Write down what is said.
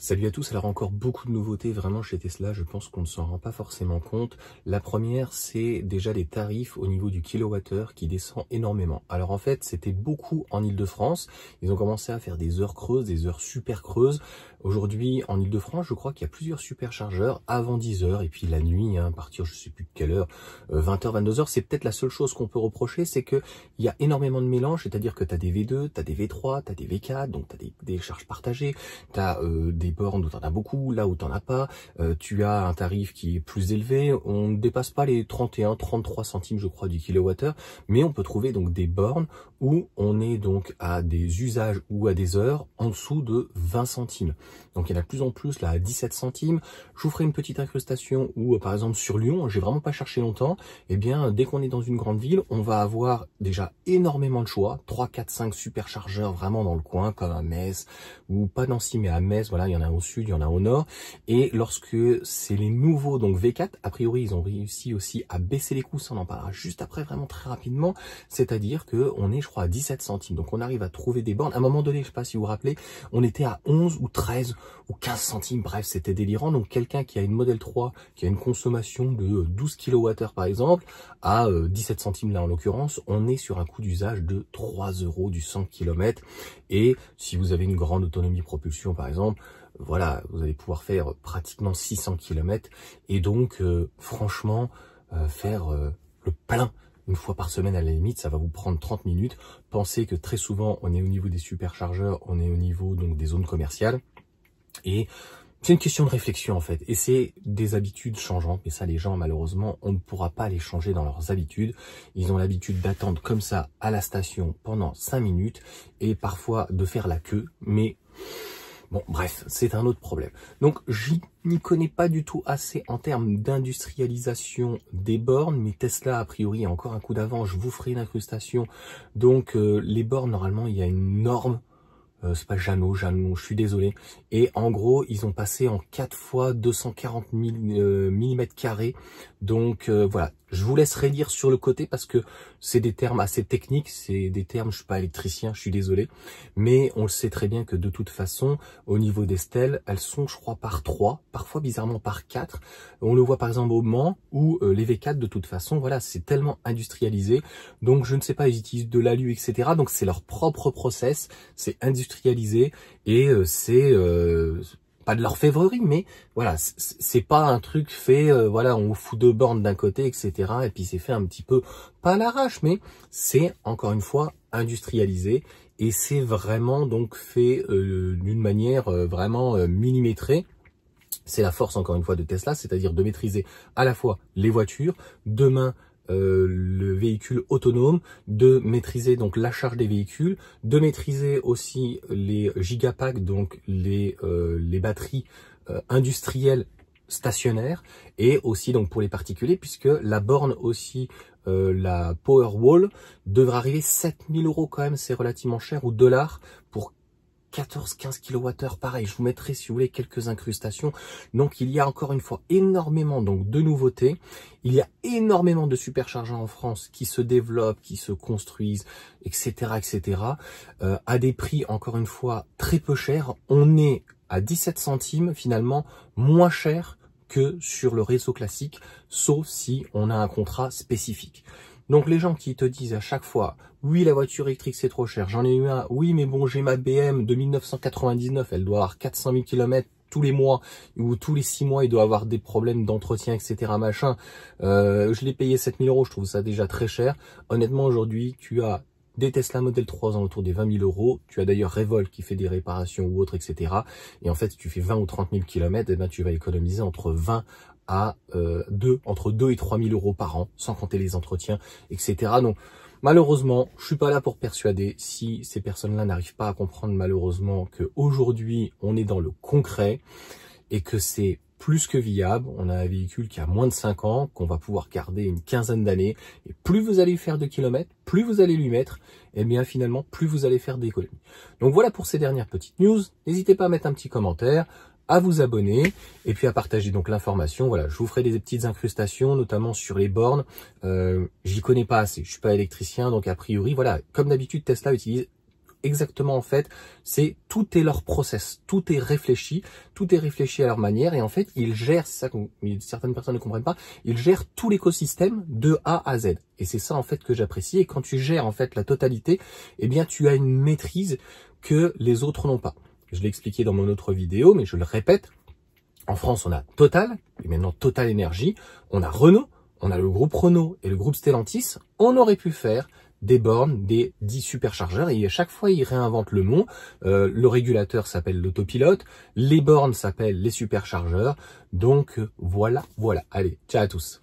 Salut à tous, alors encore beaucoup de nouveautés vraiment chez Tesla, je pense qu'on ne s'en rend pas forcément compte. La première, c'est déjà les tarifs au niveau du kilowattheure qui descend énormément. Alors en fait, c'était beaucoup en Île-de-France, ils ont commencé à faire des heures creuses, des heures super creuses. Aujourd'hui, en Île-de-France, je crois qu'il y a plusieurs superchargeurs avant 10 heures, et puis la nuit, à partir je sais plus de quelle heure, 20h, 22h, c'est peut-être la seule chose qu'on peut reprocher, c'est qu'il y a énormément de mélange, c'est-à-dire que tu as des V2, tu as des V3, tu as des V4, donc tu as des charges partagées, tu as des bornes où tu en as beaucoup, là où tu n'en as pas, tu as un tarif qui est plus élevé, on ne dépasse pas les 31-33 centimes je crois du kilowattheure, mais on peut trouver donc des bornes où on est donc à des usages ou à des heures en dessous de 20 centimes. Donc il y en a de plus en plus là à 17 centimes. Je vous ferai une petite incrustation où par exemple sur Lyon, j'ai vraiment pas cherché longtemps, et bien dès qu'on est dans une grande ville, on va avoir déjà énormément de choix, 3, 4, 5 superchargeurs vraiment dans le coin, comme à Metz, ou pas Nancy mais à Metz, voilà, il y en a au sud, il y en a au nord. Et lorsque c'est les nouveaux donc V4, a priori ils ont réussi aussi à baisser les coûts, ça on en parlera juste après vraiment très rapidement, c'est-à-dire que on est je crois à 17 centimes, donc on arrive à trouver des bornes. À un moment donné, je sais pas si vous vous rappelez, on était à 11 ou 13 ou 15 centimes, bref c'était délirant. Donc quelqu'un qui a une Model 3 qui a une consommation de 12 kWh par exemple, à 17 centimes là en l'occurrence, on est sur un coût d'usage de 3 € du 100 km. Et si vous avez une grande autonomie propulsion par exemple, voilà, vous allez pouvoir faire pratiquement 600 km et donc franchement faire le plein une fois par semaine à la limite, ça va vous prendre 30 minutes. Pensez que très souvent on est au niveau des superchargeurs, on est au niveau donc des zones commerciales, et c'est une question de réflexion en fait, et c'est des habitudes changeantes, mais ça les gens malheureusement on ne pourra pas les changer dans leurs habitudes. Ils ont l'habitude d'attendre comme ça à la station pendant 5 minutes et parfois de faire la queue, mais bon, bref, c'est un autre problème. Donc, je n'y connais pas du tout assez en termes d'industrialisation des bornes, mais Tesla, a priori, a encore un coup d'avance. Je vous ferai une incrustation. Donc, les bornes, normalement, il y a une norme. C'est pas Jeannot, je suis désolé. Et en gros, ils ont passé en 4 fois 240 000 mm². Donc voilà, je vous laisserai lire sur le côté parce que c'est des termes assez techniques, c'est des termes, je suis pas électricien, je suis désolé. Mais on le sait très bien que de toute façon, au niveau des stèles, elles sont je crois par 3, parfois bizarrement par 4. On le voit par exemple au Mans où les V4 de toute façon, voilà, c'est tellement industrialisé. Donc je ne sais pas, ils utilisent de l'alu, etc. Donc c'est leur propre process, c'est industrialisé et c'est pas de l'orfèvrerie, mais voilà, c'est pas un truc fait, voilà, on fout 2 bornes d'un côté, etc. Et puis c'est fait un petit peu, pas à l'arrache, mais c'est encore une fois industrialisé et c'est vraiment donc fait d'une manière vraiment millimétrée. C'est la force encore une fois de Tesla, c'est-à-dire de maîtriser à la fois les voitures, demain le véhicule autonome, de maîtriser donc la charge des véhicules, de maîtriser aussi les gigapacks, donc les batteries industrielles stationnaires, et aussi donc pour les particuliers, puisque la borne aussi, la Powerwall, devra arriver 7000 € quand même, c'est relativement cher, ou dollars, pour 14-15 kWh, pareil, je vous mettrai si vous voulez quelques incrustations. Donc il y a encore une fois énormément donc de nouveautés. Il y a énormément de superchargeurs en France qui se développent, qui se construisent, etc. etc. À des prix encore une fois très peu chers. On est à 17 centimes finalement moins cher que sur le réseau classique, sauf si on a un contrat spécifique. Donc les gens qui te disent à chaque fois, oui la voiture électrique c'est trop cher, j'en ai eu un, oui mais bon j'ai ma BM de 1999, elle doit avoir 400 000 km tous les mois, ou tous les 6 mois il doit avoir des problèmes d'entretien, etc. machin, je l'ai payé 7000 €, je trouve ça déjà très cher. Honnêtement aujourd'hui tu as des Tesla Model 3 en autour des 20 000 €, tu as d'ailleurs Revolt qui fait des réparations ou autre, etc. Et en fait si tu fais 20 ou 30 000 km, et ben, tu vas économiser entre 20 à entre 2 et 3 000 € par an, sans compter les entretiens, etc. Donc malheureusement, je suis pas là pour persuader. Si ces personnes-là n'arrivent pas à comprendre malheureusement qu'aujourd'hui on est dans le concret et que c'est plus que viable, on a un véhicule qui a moins de 5 ans, qu'on va pouvoir garder une quinzaine d'années, et plus vous allez faire de kilomètres, plus vous allez lui mettre, et bien finalement plus vous allez faire d'économies. Donc voilà pour ces dernières petites news. N'hésitez pas à mettre un petit commentaire, à vous abonner et puis à partager donc l'information. Voilà, je vous ferai des petites incrustations, notamment sur les bornes. J'y connais pas assez, je suis pas électricien, donc a priori, voilà, comme d'habitude, Tesla utilise exactement en fait, tout est leur process, tout est réfléchi à leur manière et en fait ils gèrent, c'est ça que certaines personnes ne comprennent pas, ils gèrent tout l'écosystème de A à Z et c'est ça en fait que j'apprécie. Et quand tu gères en fait la totalité, eh bien tu as une maîtrise que les autres n'ont pas. Je l'ai expliqué dans mon autre vidéo, mais je le répète, en France on a Total, et maintenant Total Énergie, on a Renault, on a le groupe Renault et le groupe Stellantis, on aurait pu faire des bornes, des 10 superchargeurs, et à chaque fois ils réinventent le nom. Le régulateur s'appelle l'autopilote, les bornes s'appellent les superchargeurs, donc voilà. Allez, ciao à tous.